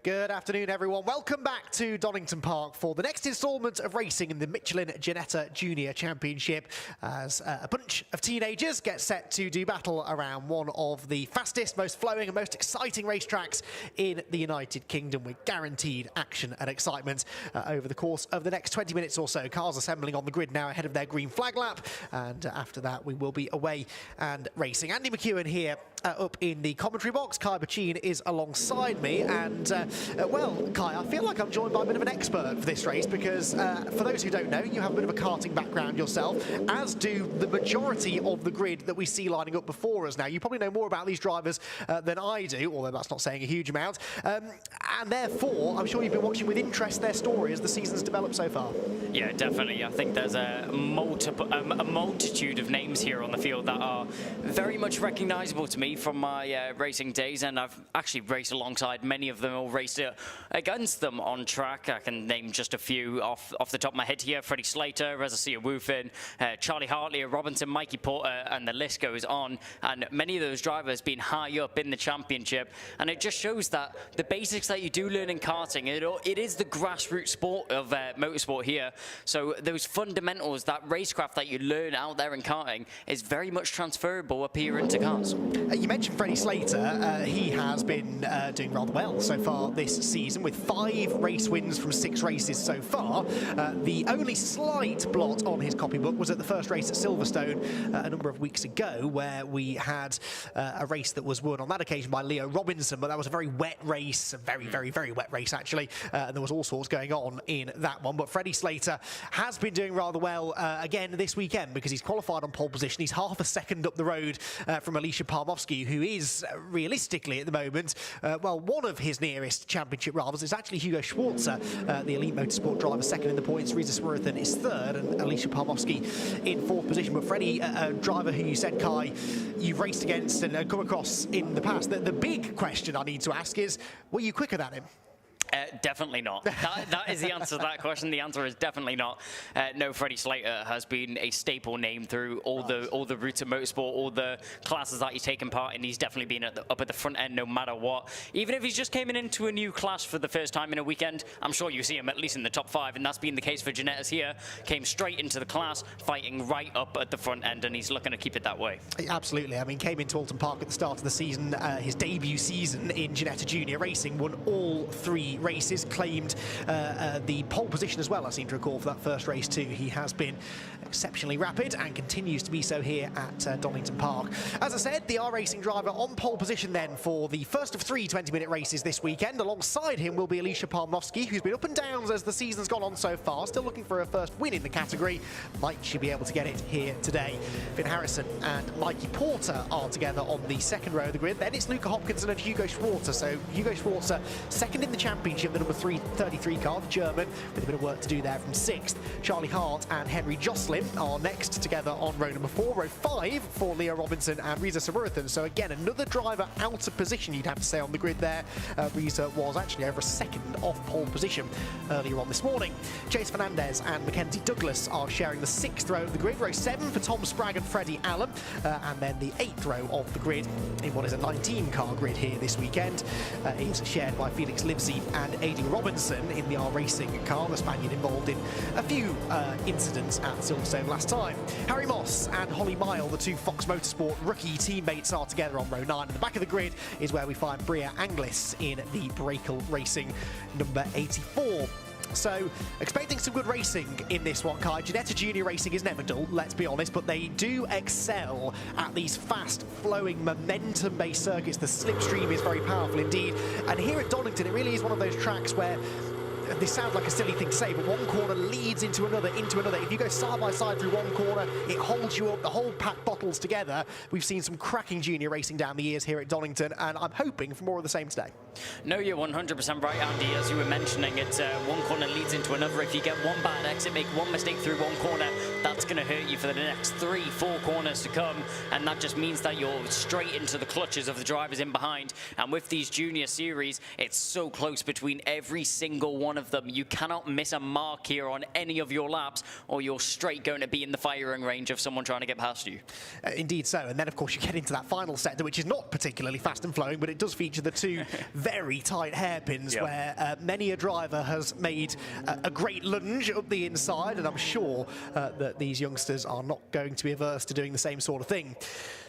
Good afternoon, everyone. Welcome back to Donington Park for the next instalment of racing in the Michelin Ginetta Junior Championship as a bunch of teenagers get set to do battle around one of the fastest, most flowing and most exciting racetracks in the United Kingdom with guaranteed action and excitement over the course of the next 20 minutes or so. Cars assembling on the grid now ahead of their green flag lap, and after that we will be away and racing. Andy McEwen here up in the commentary box. Kai Bachin is alongside me, and well, Kai, I feel like I'm joined by a bit of an expert for this race because for those who don't know, you have a bit of a karting background yourself, as do the majority of the grid that we see lining up before us now. You probably know more about these drivers than I do, although that's not saying a huge amount, and therefore I'm sure you've been watching with interest their story as the season's developed so far. Yeah, definitely. I think there's a multitude of names here on the field that are very much recognisable to me from my racing days, and I've actually raced alongside many of them or raced against them on track. I can name just a few off the top of my head here: Freddie Slater, Reza Woofin, Charlie Hartley, Robinson, Mikey Porter, and the list goes on. And many of those drivers being high up in the championship, and it just shows that the basics that you do learn in karting, it is the grassroots sport of motorsport here. So those fundamentals, that racecraft that you learn out there in karting, is very much transferable up here into cars. You mentioned Freddie Slater. He has been doing rather well so far this season with 5 race wins from 6 races so far. The only slight blot on his copybook was at the first race at Silverstone a number of weeks ago, where we had a race that was won on that occasion by Leo Robinson, but that was a very wet race, a very wet race actually, and there was all sorts going on in that one. But Freddie Slater has been doing rather well again this weekend, because he's qualified on pole position. He's half a second up the road from Alicia Parmovsky, who is realistically at the moment, well, one of his nearest championship rivals. It's actually Hugo Schwarzer, the Elite Motorsport driver, second in the points. Reza Swarathan is third, and Alicia Parmovsky in 4th position. But Freddie, a driver who you said, Kai, you've raced against and come across in the past. The big question I need to ask is, were you quicker than him? Definitely not. That is the answer to that question. The answer is definitely not. No, Freddie Slater has been a staple name through all the routes of motorsport, all the classes that he's taken part in. He's definitely been up at the front end no matter what. Even if he's just came into a new class for the first time in a weekend, I'm sure you see him at least in the top 5, and that's been the case for Ginetta's here. Came straight into the class, fighting right up at the front end, and he's looking to keep it that way. Absolutely. I mean, came into Alton Park at the start of the season, his debut season in Ginetta Junior Racing, won all 3 races, claimed the pole position as well, I seem to recall, for that first race too. He has been exceptionally rapid and continues to be so here at Donington Park. As I said, the R-Racing driver on pole position then for the first of 3 20-minute races this weekend. Alongside him will be Alicia Parmovsky, who's been up and down as the season's gone on so far, still looking for her first win in the category. Might she be able to get it here today? Finn Harrison and Mikey Porter are together on the second row of the grid. Then it's Luca Hopkinson and Hugo Schwarzer. So Hugo Schwarzer second in the championship, the number 33 car, the German, with a bit of work to do there from 6th. Charlie Hart and Henry Jocelyn are next together on row number 4. Row 5 for Leo Robinson and Reza Swarathan. So again, another driver out of position, you'd have to say, on the grid there. Reza was actually over a second off pole position earlier on this morning. Chase Fernandez and Mackenzie Douglas are sharing the 6th row of the grid. Row 7 for Tom Spragg and Freddie Allen, and then the 8th row of the grid in what is a 19-car grid here this weekend is shared by Felix Livesey and Aidan Robinson in the R-Racing car, the Spaniard involved in a few incidents at Silverstone last time. Harry Moss and Holly Mile, the 2 Fox Motorsport rookie teammates, are together on row 9. At the back of the grid is where we find Bria Anglis in the Brakel Racing number 84. So, expecting some good racing in this one, Kai. Ginetta Junior Racing is never dull, let's be honest, but they do excel at these fast-flowing, momentum-based circuits. The slipstream is very powerful indeed. And here at Donington, it really is one of those tracks where, this sounds like a silly thing to say, but one corner leads into another, If you go side by side through one corner, it holds you up, the whole pack bottles together. We've seen some cracking junior racing down the years here at Donington, and I'm hoping for more of the same today. No, you're 100% right, Andy. As you were mentioning, it's one corner leads into another. If you get one bad exit, make one mistake through one corner, that's going to hurt you for the next 3-4 corners to come, and that just means that you're straight into the clutches of the drivers in behind. And with these junior series, it's so close between every single one of them. You cannot miss a mark here on any of your laps, or you're straight going to be in the firing range of someone trying to get past you. Indeed so. And then, of course, you get into that final sector, which is not particularly fast and flowing, but it does feature the 2 very tight hairpins Yep. where many a driver has made a great lunge up the inside, and I'm sure that these youngsters are not going to be averse to doing the same sort of thing.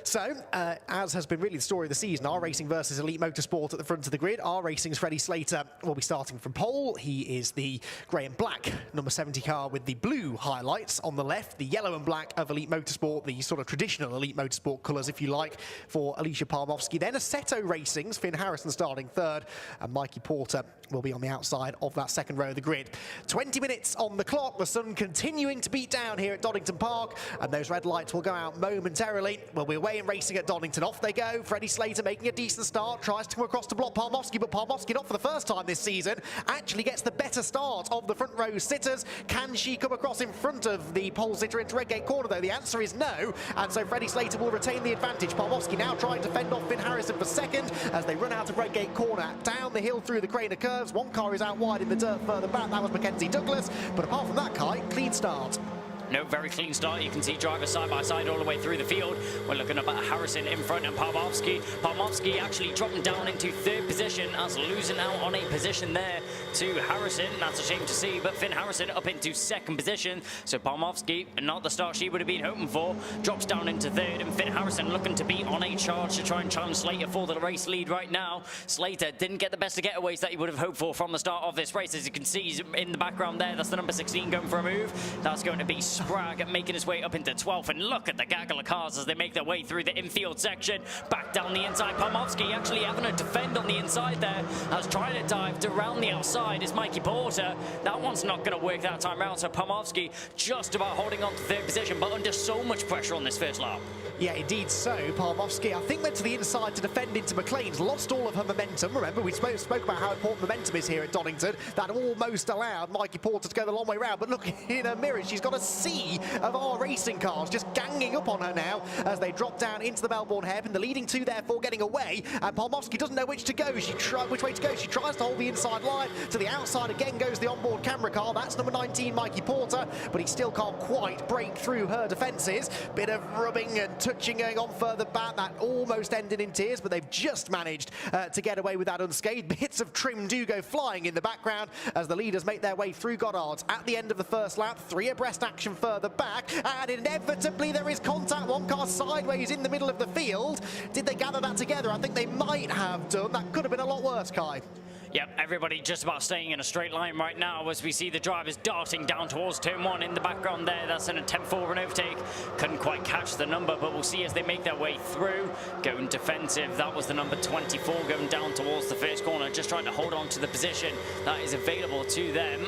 So, as has been really the story of the season, R Racing versus Elite Motorsport at the front of the grid. R Racing's Freddie Slater will be starting from pole. He is the grey and black number 70 car with the blue highlights on the left, the yellow and black of Elite Motorsport, the sort of traditional Elite Motorsport colours, if you like, for Alicia Palmowski. Then Assetto Racing's Finn Harrison starting third, and Mikey Porter will be on the outside of that second row of the grid. 20 minutes on the clock, the sun continuing to beat down here at Donington Park, and those red lights will go out momentarily. Well, we're away in racing at Donington. Off they go. Freddie Slater making a decent start, tries to come across to block Palmowski, but Palmowski, not for the first time this season, actually gets the better start of the front row sitters. Can she come across in front of the pole sitter into Redgate Corner, though? The answer is no, and so Freddie Slater will retain the advantage. Palmowski now trying to fend off Finn Harrison for second as they run out of Redgate Corner, down the hill through the Craner curves. One car is out wide in the dirt further back. That was Mackenzie Douglas, but apart from that, Kai, clean start. No, very clean start. You can see drivers side by side all the way through the field. We're looking up at Harrison in front and Palmowski. Palmowski actually dropping down into third position as losing out on a position there to Harrison. That's a shame to see, but Finn Harrison up into second position. So Palmowski, not the start she would have been hoping for, drops down into third, and Finn Harrison looking to be on a charge to try and challenge Slater for the race lead right now. Slater didn't get the best of getaways that he would have hoped for from the start of this race. As you can see in the background there, that's the number 16 going for a move. That's going to be Sprague making his way up into 12th, and look at the gaggle of cars as they make their way through the infield section. Back down the inside, Palmowski actually having to defend on the inside there, as trying to dive around the outside is Mikey Porter. That one's not going to work that time around, so Palmowski just about holding on to third position, but under so much pressure on this first lap. Yeah, indeed so. Palmowski, I think, went to the inside to defend into McLean's, lost all of her momentum. Remember, we spoke about how important momentum is here at Donington. That almost allowed Mikey Porter to go the long way round, but look in her mirror, she's got a sea of R Racing cars just ganging up on her now as they drop down into the Melbourne hairpin. The leading two, therefore, getting away, and Palmowski doesn't know which way to go. She tries to hold the inside line. To the outside again goes the onboard camera car. That's number 19, Mikey Porter, but he still can't quite break through her defences. Bit of rubbing and touching going on further back. That almost ended in tears, but they've just managed to get away with that unscathed. Bits of trim do go flying in the background as the leaders make their way through Goddard's at the end of the first lap. 3 abreast action further back, and inevitably there is contact. One car sideways in the middle of the field. Did they gather that together? I think they might have done. That could have been a lot worse, Kai. Yep, everybody just about staying in a straight line right now as we see the drivers darting down towards turn 1 in the background there. That's an attempt for an overtake. Couldn't quite catch the number, but we'll see as they make their way through. Going defensive, that was the number 24 going down towards the first corner, just trying to hold on to the position that is available to them.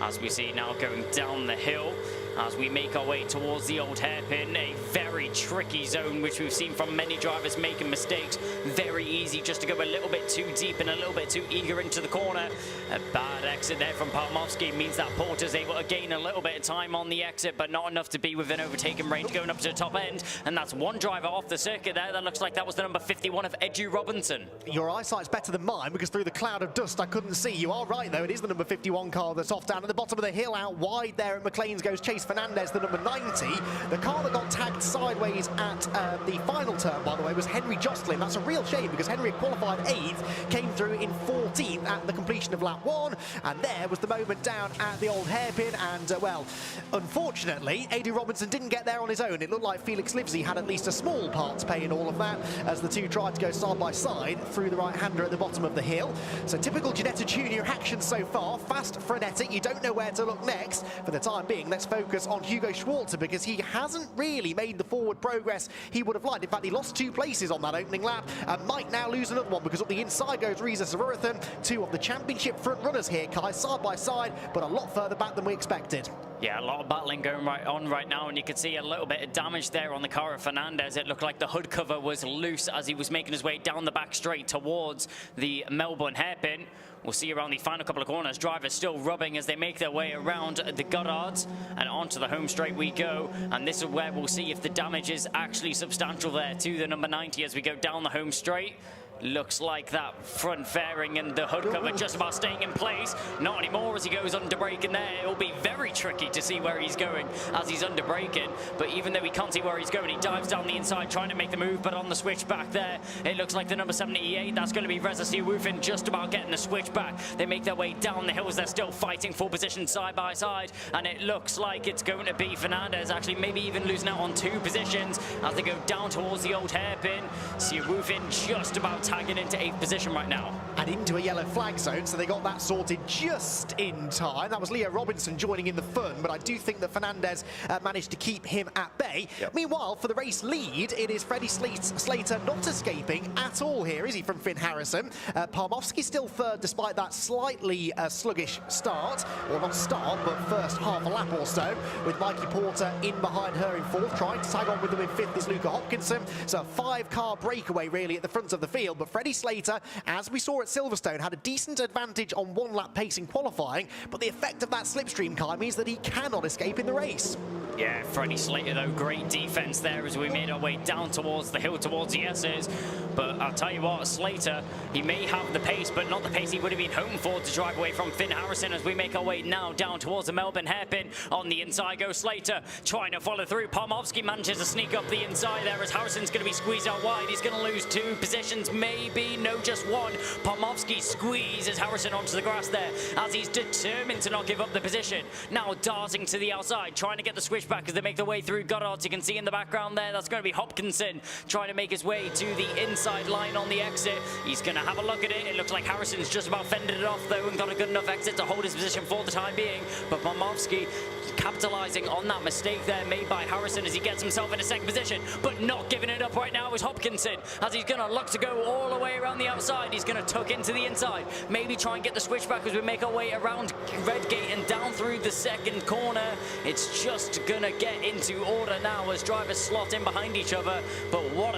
As we see now going down the hill, as we make our way towards the old hairpin, a very tricky zone which we've seen from many drivers making mistakes. Very easy just to go a little bit too deep and a little bit too eager into the corner. A bad exit there from Palmowski means that Porter's able to gain a little bit of time on the exit, but not enough to be within overtaking range going up to the top end. And that's one driver off the circuit there. That looks like that was the number 51 of Edu Robinson. Your eyesight's better than mine, because through the cloud of dust I couldn't see. You are right though, it is the number 51 car that's off down at the bottom of the hill. Out wide there at McLean's goes Chase Fernandez, the number 90. The car that got tagged sideways at the final turn, by the way, was Henry Jocelyn. That's a real shame, because Henry qualified 8th, came through in 14th at the completion of lap 1, and there was the moment down at the old hairpin, and well, unfortunately, Edu Robinson didn't get there on his own. It looked like Felix Livesey had at least a small part to play in all of that, as the two tried to go side by side through the right-hander at the bottom of the hill. So typical Ginetta Junior action so far, fast, frenetic, you don't know where to look next. For the time being, let's focus on Hugo Schwarzer, because he hasn't really made the forward progress he would have liked. In fact, he lost 2 places on that opening lap and might now lose another one, because up the inside goes Reza Sarurathan, 2 of the championship front runners here, Kai, side by side, but a lot further back than we expected. Yeah, a lot of battling going on right now, and you can see a little bit of damage there on the car of Fernandez. It looked like the hood cover was loose as he was making his way down the back straight towards the Melbourne hairpin. We'll see around the final couple of corners, drivers still rubbing as they make their way around the Goddards, and onto the home straight we go. And this is where we'll see if the damage is actually substantial there to the number 90 as we go down the home straight. Looks like that front fairing and the hood cover just about staying in place. Not anymore as he goes under braking there. It'll be very tricky to see where he's going as he's under braking. But even though he can't see where he's going, he dives down the inside trying to make the move. But on the switch back there, it looks like the number 78, that's going to be Reza Siawufin, just about getting the switch back. They make their way down the hills. They're still fighting for position side by side. And it looks like it's going to be Fernandez actually maybe even losing out on 2 positions as they go down towards the old hairpin. Siawufin just about tagging into 8th position right now. And into a yellow flag zone, so they got that sorted just in time. That was Leo Robinson joining in the fun, but I do think that Fernandez managed to keep him at bay. Yep. Meanwhile, for the race lead, it is Freddie Slater not escaping at all here, is he, from Finn Harrison? Parmovsky still third despite that slightly sluggish start, or not start, but first half a lap or so, with Mikey Porter in behind her in 4th, trying to tag on with them in 5th is Luca Hopkinson. So a 5-car breakaway really at the front of the field, but Freddie Slater, as we saw at Silverstone, had a decent advantage on 1-lap pace in qualifying, but the effect of that slipstream car means that he cannot escape in the race. Yeah, Freddie Slater though, great defense there as we made our way down towards the hill towards the S's. But I'll tell you what, Slater, he may have the pace, but not the pace he would have been hoping for to drive away from Finn Harrison as we make our way now down towards the Melbourne hairpin. On the inside goes Slater, trying to follow through. Parmovsky manages to sneak up the inside there as Harrison's going to be squeezed out wide. He's going to lose 2 positions, maybe, no, just 1. Parmovsky squeezes Harrison onto the grass there as he's determined to not give up the position. Now darting to the outside, trying to get the switchback as they make their way through Goddard. You can see in the background there, that's going to be Hopkinson trying to make his way to the inside line on the exit. He's going to have a look at it. It looks like Harrison's just about fended it off though and got a good enough exit to hold his position for the time being. But Parmovsky capitalizing on that mistake there made by Harrison as he gets himself in a 2nd position, but not giving it up right now is Hopkinson as he's going to look to go all the way around the outside. He's going to tuck into the inside, maybe try and get the switchback as we make our way around Redgate and down through the 2nd corner. It's just going to get into order now as drivers slot in behind each other. But what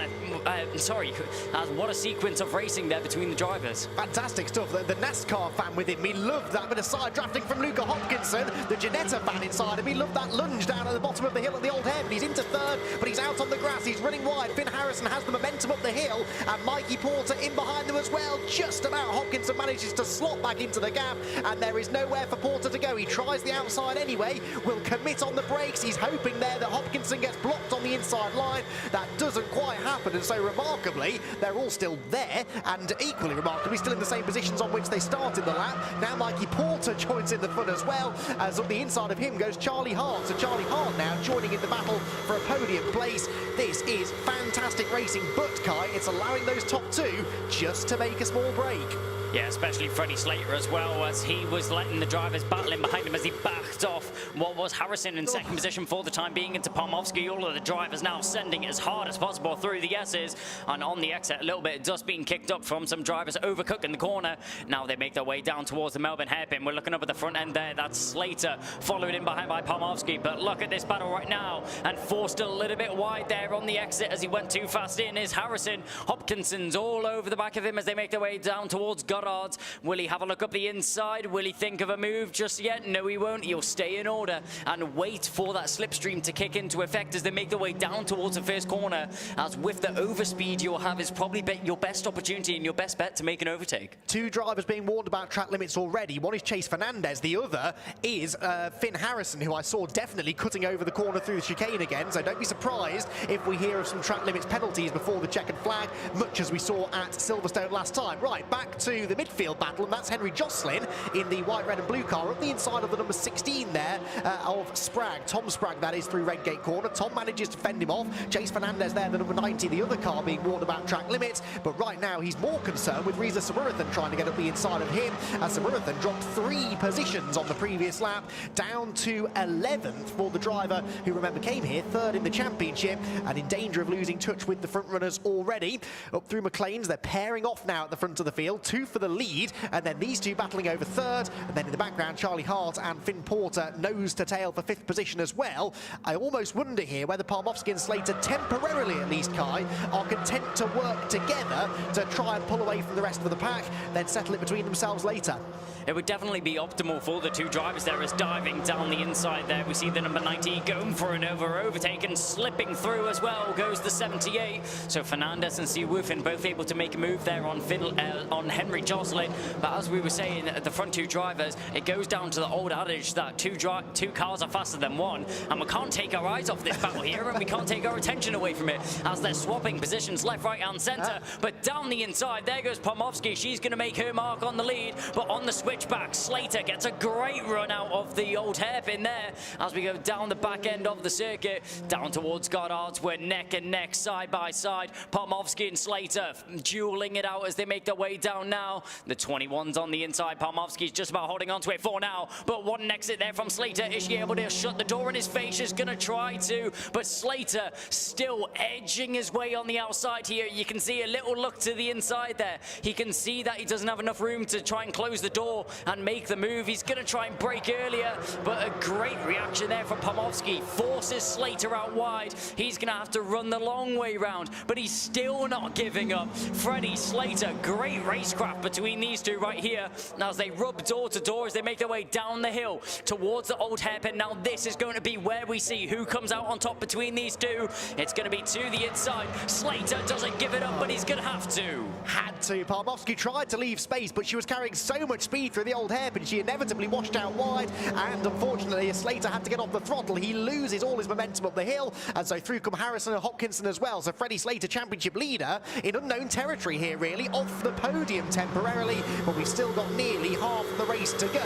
a sequence of racing there between the drivers. Fantastic stuff. The NASCAR fan within me loved that bit of side drafting from Luca Hopkinson. The Ginetta fan inside of me loved that lunge down at the bottom of the hill at the old hairpin. He's into 3rd, but he's out on the grass. He's running wide. Finn Harrison has the momentum up the hill, and Mikey Porter in behind them as well. Just about Hopkinson manages to slot back into the gap, and there is nowhere for Porter to go. He tries the outside anyway, will commit on the brakes. He's hoping there that Hopkinson gets blocked on the inside line. That doesn't quite happen, and so remarkably, they're all still there, and equally remarkably, still in the same positions on which they started the lap. Now Mikey Porter joins in the fun as well, as up the inside of him goes Charlie Hart. So Charlie Hart now joining in the battle for a podium place. This is fantastic racing, but Kai, it's allowing those top 2 just to make a small break. Yeah, especially Freddie Slater as well, as he was letting the drivers battle in behind him as he backed off what was Harrison in 2nd position for the time being into Parmovsky. All of the drivers now sending as hard as possible through the S's, and on the exit a little bit of dust being kicked up from some drivers overcooking the corner. Now they make their way down towards the Melbourne hairpin. We're looking up at the front end there. That's Slater followed in behind by Parmovsky, but look at this battle right now, and forced a little bit wide there on the exit as he went too fast in is Harrison. Hopkinson's all over the back of him as they make their way down towards Goddard. Will he have a look up the inside? Will he think of a move just yet? No, he won't. He'll stay in order and wait for that slipstream to kick into effect as they make their way down towards the 1st corner. As with the overspeed you'll have is probably your best opportunity and your best bet to make an overtake. 2 drivers being warned about track limits already. One is Chase Fernandez. The other is Finn Harrison, who I saw definitely cutting over the corner through the chicane again. So don't be surprised if we hear of some track limits penalties before the checkered flag, much as we saw at Silverstone last time. Right, back to the midfield battle, and that's Henry Jocelyn in the white, red and blue car up the inside of the number 16 there of Spragg. Tom Spragg, that is, through Redgate corner. Tom manages to fend him off. Chase Fernandez there, the number 90, the other car being warned about track limits, but right now he's more concerned with Reza Siawufin trying to get up the inside of him, as Siawufin dropped 3 positions on the previous lap, down to 11th for the driver who, remember, came here 3rd in the championship and in danger of losing touch with the front runners already. Up through McLean's, they're pairing off now at the front of the field, 2 for the lead, and then these 2 battling over 3rd, and then in the background Charlie Hart and Finn Porter nose to tail for 5th position as well. I almost wonder here whether Parmovsky and Slater, temporarily at least, Kai, are content to work together to try and pull away from the rest of the pack, then settle it between themselves later. it would definitely be optimal for the two drivers there as diving down the inside there. We see the number 90 going for another overtake and slipping through as well goes the 78. So Fernandez and Steve Woofin both able to make a move there on Henry Jocelyn. But as we were saying, the front two drivers, it goes down to the old adage that two cars are faster than one, and we can't take our eyes off this battle here, and we can't take our attention away from it as they're swapping positions left, right and centre. But down the inside, there goes Pomofsky. She's going to make her mark on the lead, but on the switchback, Slater gets a great run out of the old hairpin there as we go down the back end of the circuit, down towards Goddard's. We're neck and neck, side by side. Pomofsky and Slater dueling it out as they make their way down now. The 21's on the inside. Pomofsky's just about holding on to it for now, but what an exit there from Slater. Is she able to shut the door in his face? She's going to try to, but Slater still edging his way on the outside here. You can see a little look to the inside there. He can see that he doesn't have enough room to try and close the door and make the move. He's going to try and brake earlier, but a great reaction there from Pomofsky. Forces Slater out wide. He's going to have to run the long way round, but he's still not giving up. Freddie Slater, great racecraft between these two right here as they rub door to door as they make their way down the hill towards the old hairpin. Now this is going to be where we see who comes out on top between these two. It's going to be to the inside. Slater doesn't give it up, but he's going to have to. Had to. Pomofsky tried to leave space, but she was carrying so much speed through the old hairpin, she inevitably washed out wide, and unfortunately, as Slater had to get off the throttle, he loses all his momentum up the hill, and so through come Harrison and Hopkinson as well. So Freddie Slater, championship leader, in unknown territory here, really, off the podium temporarily, but we've still got nearly half the race to go.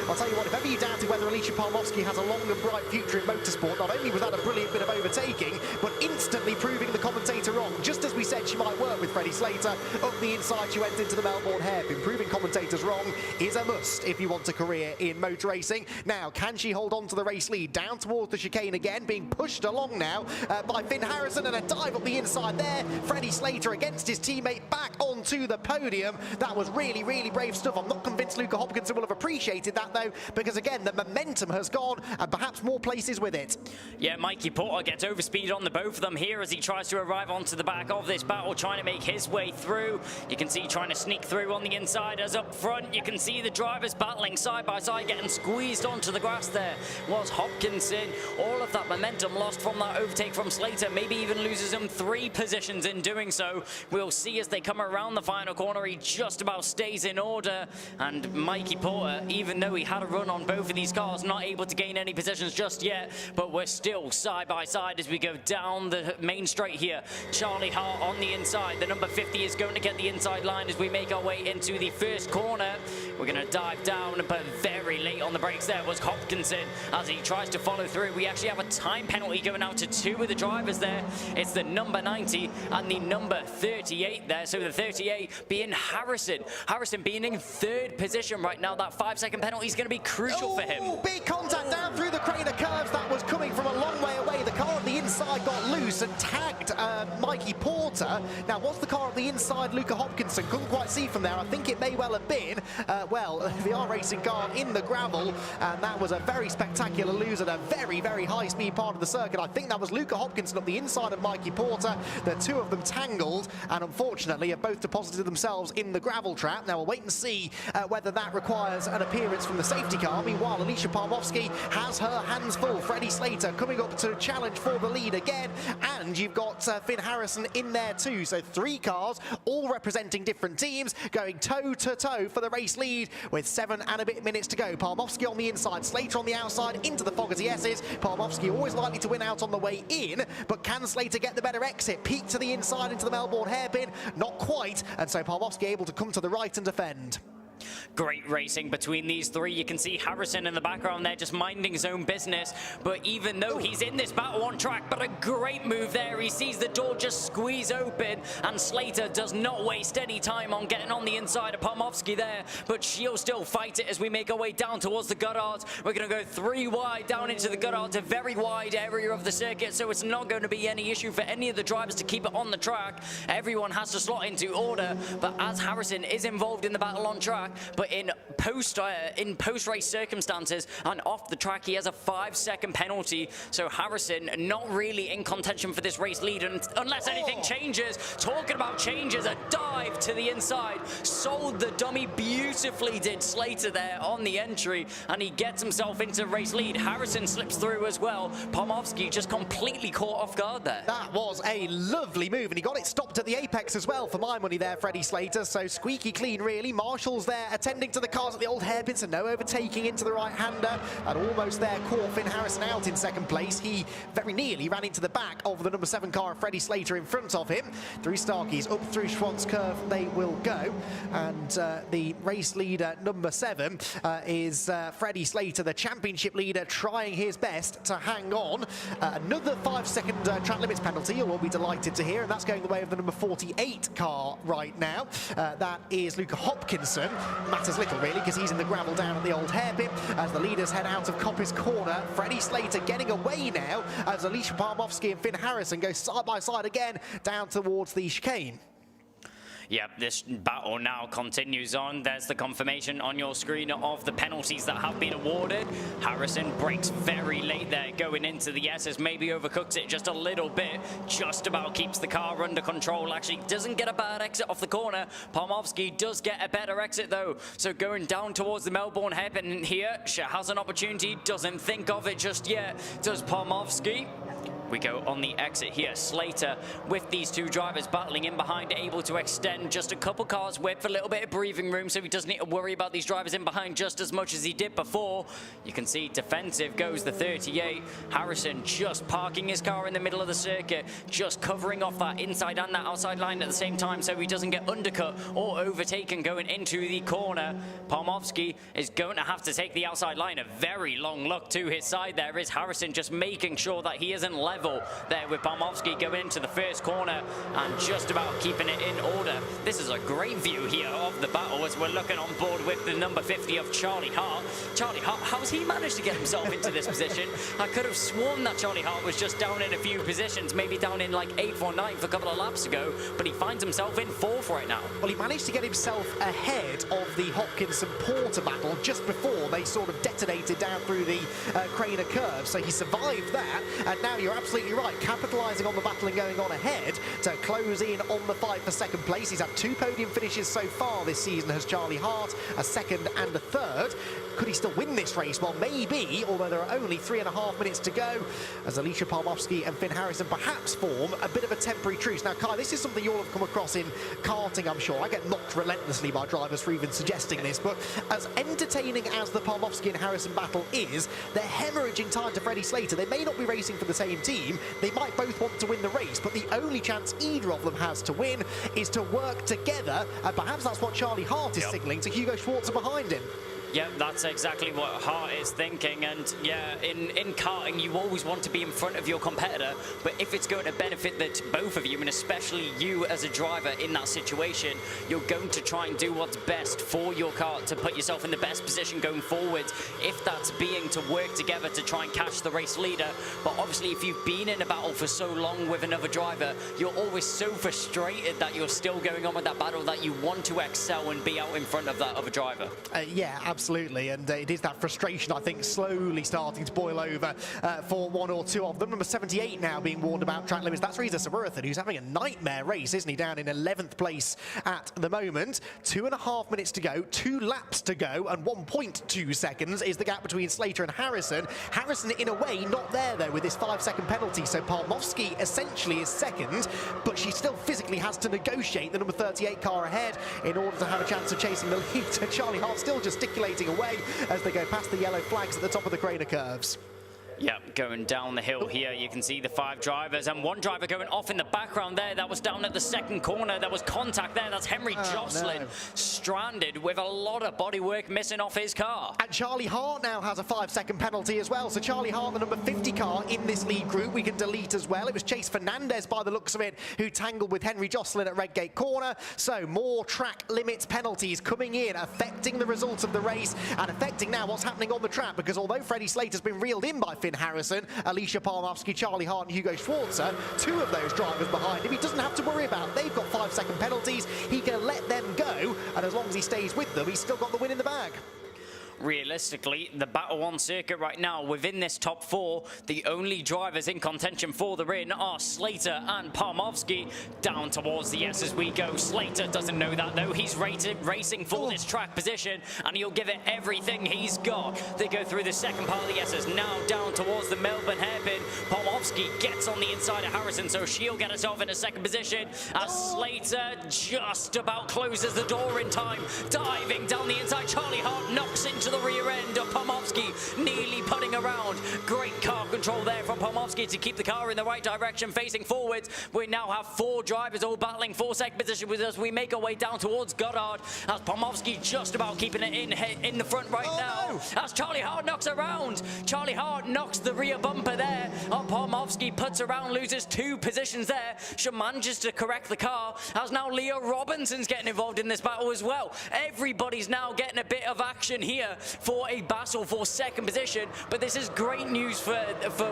I'll tell you what, if ever you doubted whether Alicia Pomofsky has a long and bright future in motorsport, not only was that a brilliant bit of overtaking, but instantly proving the commentator wrong. Just as we said she might work with Freddie Slater, up the inside she went into the Melbourne hairpin. Proving commentators wrong is a must if you want a career in motor racing. Now, can she hold on to the race lead? Down towards the chicane again, being pushed along now by Finn Harrison, and a dive up the inside there. Freddie Slater against his teammate back onto the podium. That was really, really brave stuff. I'm not convinced Luca Hopkinson will have appreciated that though, because again, the momentum has gone and perhaps more places with it. Yeah, Mikey Porter gets overspeed on the both of them here as he tries to arrive onto the back of this battle, trying to make his way through. You can see trying to sneak through on the inside as up front. You can see the drivers battling side by side, getting squeezed onto the grass there. Was Hopkinson. All of that momentum lost from that overtake from Slater, maybe even loses him 3 positions in doing so. We'll see as they come around the final corner. He just about stays in order, and Mikey Porter, even though he had a run on both of these cars, not able to gain any positions just yet, but we're still side by side as we go down the main straight here. Charlie Hart on the inside. The number 50 is going to get the inside line as we make our way into the first corner. We're going to dive down, but very late on the brakes there was Hopkinson as he tries to follow through. We actually have a time penalty going out to 2 of the drivers there. It's the number 90 and the number 38 there. So the 38 being Harrison. Harrison being in 3rd position right now. That 5-second penalty is going to be crucial for him. Big contact down through the crane of curves. That was coming from a long way away. The car on the inside got loose and tagged Mikey Porter. Now, was the car on the inside Luca Hopkinson? Couldn't quite see from there. I think it may well have been, the R-Racing car in the gravel, and that was a very spectacular lose at a very, very high-speed part of the circuit. I think that was Luca Hopkinson up the inside of Mikey Porter. The two of them tangled, and unfortunately have both deposited themselves in the gravel trap. Now, we'll wait and see whether that requires an appearance from the safety car. Meanwhile, Alicia Pomofsky has her hands full. Freddie Slater coming up to challenge for the lead again, and you've got Finn Harrison in there too. So 3 cars, all representing different teams, going toe-to-toe for the race lead with 7 and a bit minutes to go. Pomofsky on the inside, Slater on the outside, into the Fogarty S's. Pomofsky always likely to win out on the way in, but can Slater get the better exit? Peek to the inside into the Melbourne hairpin, not quite, and so Pomofsky able to come to the right and defend. Great racing between these 3. You can see Harrison in the background there just minding his own business, but even though he's in this battle on track, but a great move there. He sees the door just squeeze open, and Slater does not waste any time on getting on the inside of Pomofsky there, but she'll still fight it as we make our way down towards the Goddard. We're going to go 3 wide down into the Goddard, a very wide area of the circuit, so it's not going to be any issue for any of the drivers to keep it on the track. Everyone has to slot into order, but as Harrison is involved in the battle on track, but in post-race circumstances and off the track, he has a 5-second penalty. So Harrison not really in contention for this race lead unless anything changes. Talking about changes, a dive to the inside, sold the dummy beautifully, did Slater there on the entry, and he gets himself into race lead. Harrison slips through as well. Pomofsky just completely caught off guard there. That was a lovely move, and he got it stopped at the apex as well for my money there, Freddie Slater. So squeaky clean, really. Marshall's there attending to the cars at the old hairpin, so no overtaking into the right-hander, and almost there caught Finn Harrison out in second place. He very nearly ran into the back of the number 7 car of Freddie Slater in front of him. Through Starkeys, up through Schwantz curve they will go, and the race leader number 7 is Freddie Slater, the championship leader, trying his best to hang on. Another 5-second track limits penalty, you will be delighted to hear, and that's going the way of the number 48 car right now. That is Luca Hopkinson. Matters little really, because he's in the gravel down at the old hairpin as the leaders head out of Coppice Corner. Freddie Slater getting away now as Alicia Palmofsky and Finn Harrison go side by side again down towards the chicane. Yeah, this battle now continues on. There's the confirmation on your screen of the penalties that have been awarded. Harrison brakes very late there going into the S's, maybe overcooks it just a little bit, just about keeps the car under control. Actually doesn't get a bad exit off the corner. Pomofsky does get a better exit though. So going down towards the Melbourne hairpin here, she has an opportunity, doesn't think of it just yet. Does Pomofsky? We go on the exit here. Slater with these two drivers battling in behind, able to extend just a couple cars width, a little bit of breathing room, so he doesn't need to worry about these drivers in behind just as much as he did before. You can see defensive goes the 38. Harrison just parking his car in the middle of the circuit, just covering off that inside and that outside line at the same time so he doesn't get undercut or overtaken going into the corner. Pomofsky is going to have to take the outside line. A very long look to his side there is Harrison, just making sure that he isn't level there with Pomofsky going into the first corner and just about keeping it in order. This is a great view here of the battle as we're looking on board with the number 50 of Charlie Hart. Charlie Hart, how's he managed to get himself into this position? I could have sworn that Charlie Hart was just down in a few positions, maybe down in like 8th or 9th a couple of laps ago, but he finds himself in 4th right now. Well, he managed to get himself ahead of the Hopkinson-Porter battle just before they sort of detonated down through the Craner curve, so he survived that, and now you're absolutely right, capitalising on the battle and going on ahead to close in on the fight for second place. He's had 2 podium finishes so far this season, has Charlie Hart, a 2nd and a 3rd. Could he still win this race? Well, maybe, although there are only 3.5 minutes to go, as Alicia Palmofsky and Finn Harrison perhaps form a bit of a temporary truce. Now, Kai, this is something you'll have come across in karting, I'm sure. I get knocked relentlessly by drivers for even suggesting this, but as entertaining as the Palmofsky and Harrison battle is, they're hemorrhaging time to Freddie Slater. They may not be racing for the same team, they might both want to win the race, but the only chance either of them has to win is to work together, and perhaps that's what Charlie Hart is signalling to Hugo Schwarzer behind him. Yeah, that's exactly what Hart is thinking, and yeah, in karting you always want to be in front of your competitor, but if it's going to benefit both of you, and especially you as a driver in that situation, you're going to try and do what's best for your car to put yourself in the best position going forward, if that's being to work together to try and catch the race leader. But obviously if you've been in a battle for so long with another driver, you're always so frustrated that you're still going on with that battle that you want to excel and be out in front of that other driver. Yeah, absolutely, and it is that frustration, I think, slowly starting to boil over for one or two of them. Number 78 now being warned about track limits. That's Reza Samurathan, who's having a nightmare race, isn't he? Down in 11th place at the moment. 2.5 minutes to go, 2 laps to go, and 1.2 seconds is the gap between Slater and Harrison. Harrison, in a way, not there, though, with this 5-second penalty, so Palmofsky essentially is second, but she still physically has to negotiate the number 38 car ahead in order to have a chance of chasing the lead. Charlie Hart still gesticulating away as they go past the yellow flags at the top of the Craner curves. Yep, going down the hill here, you can see the 5 drivers, and 1 driver going off in the background there. That was down at the 2nd corner. There was contact there. That's Henry Jocelyn, no. Stranded with a lot of bodywork missing off his car. And Charlie Hart now has a 5-second penalty as well. So Charlie Hart, the number 50 car in this lead group, we can delete as well. It was Chase Fernandez, by the looks of it, who tangled with Henry Jocelyn at Redgate Corner. So more track limits penalties coming in, affecting the results of the race and affecting now what's happening on the track, because although Freddie Slater's been reeled in by Finn Harrison, Alicia Palmowski, Charlie Hart and Hugo Schwarzer, 2 of those drivers behind him. He doesn't have to worry about. They've got 5-second penalties. He can let them go, and as long as he stays with them, he's still got the win in the bag. Realistically, the Battle 1 circuit right now, within this top 4, the only drivers in contention for the win are Slater and Palmowski. Down towards the S as we go. Slater doesn't know that though. He's racing for this track position, and he'll give it everything he's got. They go through the second part of the S's, now down towards the Melbourne hairpin. Palmowski gets on the inside of Harrison, so she'll get herself in a second position as Slater just about closes the door in time. Diving down the inside, Charlie Hart knocks into the rear end of Palmowski, nearly putting around. Great car control there from Palmowski to keep the car in the right direction, facing forwards. We now have 4 drivers all battling for second position with us. We make our way down towards Goddard as Palmowski just about keeping it in the front right now. No. As Charlie Hart knocks around. Charlie Hart knocks the rear bumper there. Palmowski puts around, loses 2 positions there. She manages to correct the car as now Leah Robinson's getting involved in this battle as well. Everybody's now getting a bit of action here for a battle for second position, but this is great news for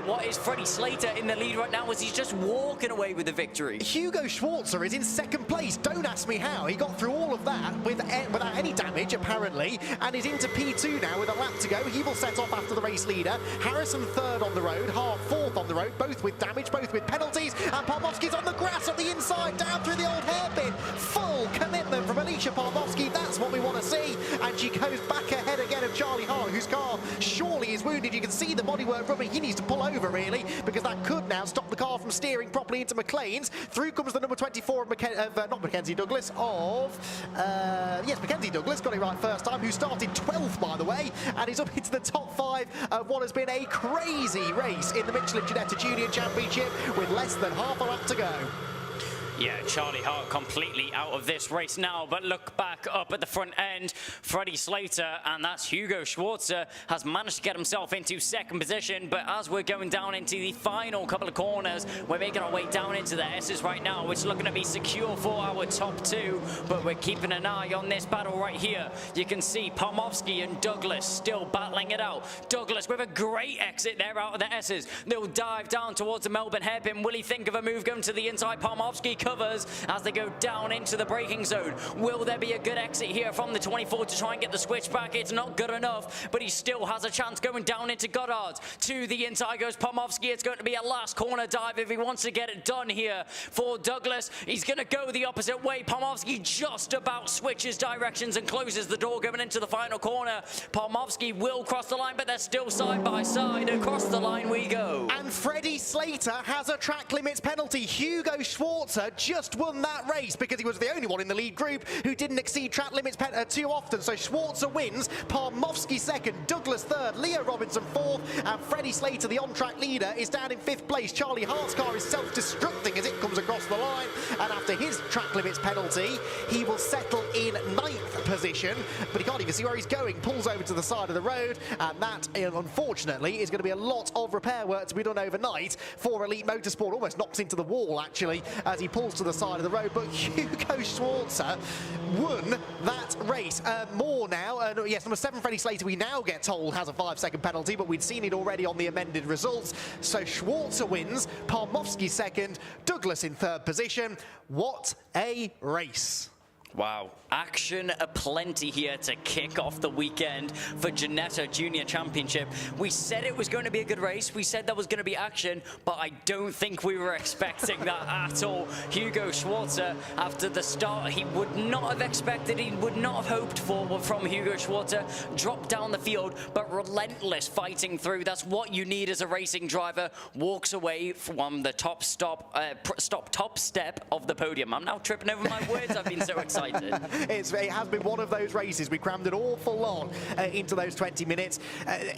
what is Freddie Slater in the lead right now, as he's just walking away with the victory. Hugo Schwarzer is in second place. Don't ask me how. He got through all of that without any damage, apparently, and is into P2 now with a lap to go. He will set off after the race leader. Harrison 3rd on the road, Hart 4th on the road, both with damage, both with penalties, and Palmowski's on the grass on the inside, down through the old hairpin. Full commitment from Alicia Palmowski. That's what we want to see, and she goes back ahead again of Charlie Hart, whose car surely is wounded. You can see the bodywork rubbing. He needs to pull over, really, because that could now stop the car from steering properly into McLean's. Through comes the number 24 of not Mackenzie Douglas, yes, Mackenzie Douglas, got it right first time, who started 12th, by the way, and is up into the top 5 of what has been a crazy race in the Michelin Ginetta Junior Championship with less than half a lap to go. Yeah, Charlie Hart completely out of this race now, but look back up at the front end. Freddie Slater, and that's Hugo Schwarzer, has managed to get himself into second position, but as we're going down into the final couple of corners, we're making our way down into the S's right now, which is looking to be secure for our top 2, but we're keeping an eye on this battle right here. You can see Palmowski and Douglas still battling it out. Douglas with a great exit there out of the S's. They'll dive down towards the Melbourne hairpin. Will he think of a move going to the inside? Palmowski covers as they go down into the braking zone. Will there be a good exit here from the 24 to try and get the switch back? It's not good enough, but he still has a chance going down into Goddard. To the inside goes Palmowski. It's going to be a last corner dive if he wants to get it done here for Douglas. He's going to go the opposite way. Palmowski just about switches directions and closes the door going into the final corner. Palmowski will cross the line, but they're still side by side. Across the line we go. And Freddie Slater has a track limits penalty. Hugo Schwarzer just won that race because he was the only one in the lead group who didn't exceed track limits too often. So Schwarzer wins, Palmowski 2nd, Douglas 3rd, Leah Robinson 4th, and Freddie Slater, the on-track leader, is down in 5th place. Charlie Hart's car is self-destructing as it comes across the line, and after his track limits penalty, he will settle in 9th position, but he can't even see where he's going. Pulls over to the side of the road, and that, unfortunately, is going to be a lot of repair work to be done overnight for Elite Motorsport. Almost knocks into the wall, actually, as he pulls to the side of the road, but Hugo Schwarzer won that race. More now, yes, number 7 Freddie Slater, we now get told has a 5-second penalty, but we'd seen it already on the amended results. So Schwarzer wins, Palmowski 2nd, Douglas in 3rd position. What a race. Wow, action aplenty here to kick off the weekend for Ginetta Junior Championship. We said it was going to be a good race. We said there was going to be action, but I don't think we were expecting that at all. Hugo Schwarzer, after the start, he would not have expected, he would not have hoped for from Hugo Schwarzer. Dropped down the field, but relentless fighting through. That's what you need as a racing driver. Walks away from the top step of the podium. I'm now tripping over my words. I've been so excited. It has been one of those races. We crammed an awful lot into those 20 minutes.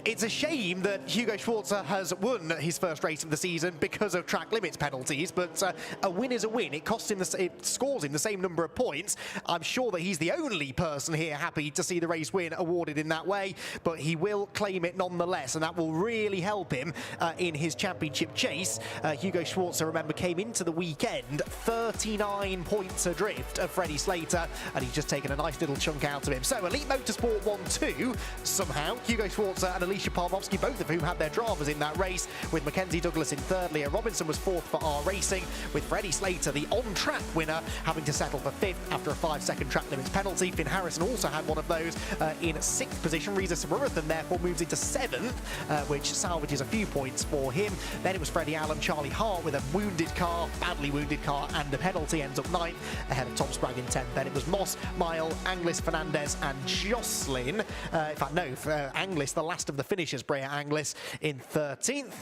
It's a shame that Hugo Schwarzer has won his first race of the season because of track limits penalties, but a win is a win. It costs him, it scores him the same number of points. I'm sure that he's the only person here happy to see the race win awarded in that way, but he will claim it nonetheless, and that will really help him in his championship chase. Hugo Schwarzer, remember, came into the weekend 39 points adrift of Freddie Slater later, and he's just taken a nice little chunk out of him. So Elite Motorsport 1-2, somehow. Hugo Schwarzer and Alicia Parmovsky, both of whom had their dramas in that race, with Mackenzie Douglas in third. Leah Robinson was fourth for R Racing, with Freddie Slater, the on-track winner, having to settle for fifth after a 5-second track limits penalty. Finn Harrison also had one of those in sixth position. Reza Samurathan therefore moves into seventh, which salvages a few points for him. Then it was Freddie Allen, Charlie Hart with a wounded car, badly wounded car, and a penalty, ends up ninth, ahead of Tom Sprague in 10th. Then it was Moss, Mile, Anglis, Fernandez, and Jocelyn. In fact, no, Anglis, the last of the finishers, Brea Anglis in 13th.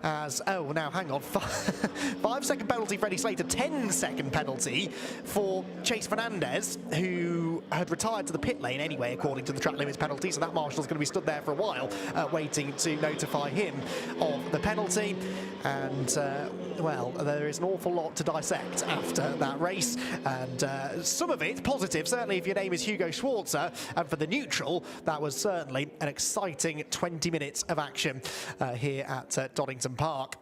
As, oh, now hang on, 5-second penalty, Freddie Slater, 10-second penalty for Chase Fernandez, who had retired to the pit lane anyway, according to the track limits penalty, so that marshal's going to be stood there for a while, waiting to notify him of the penalty. And, well, there is an awful lot to dissect after that race, and some of it positive, certainly if your name is Hugo Schwarzer, and for the neutral, that was certainly an exciting 20 minutes of action here at Donington Park.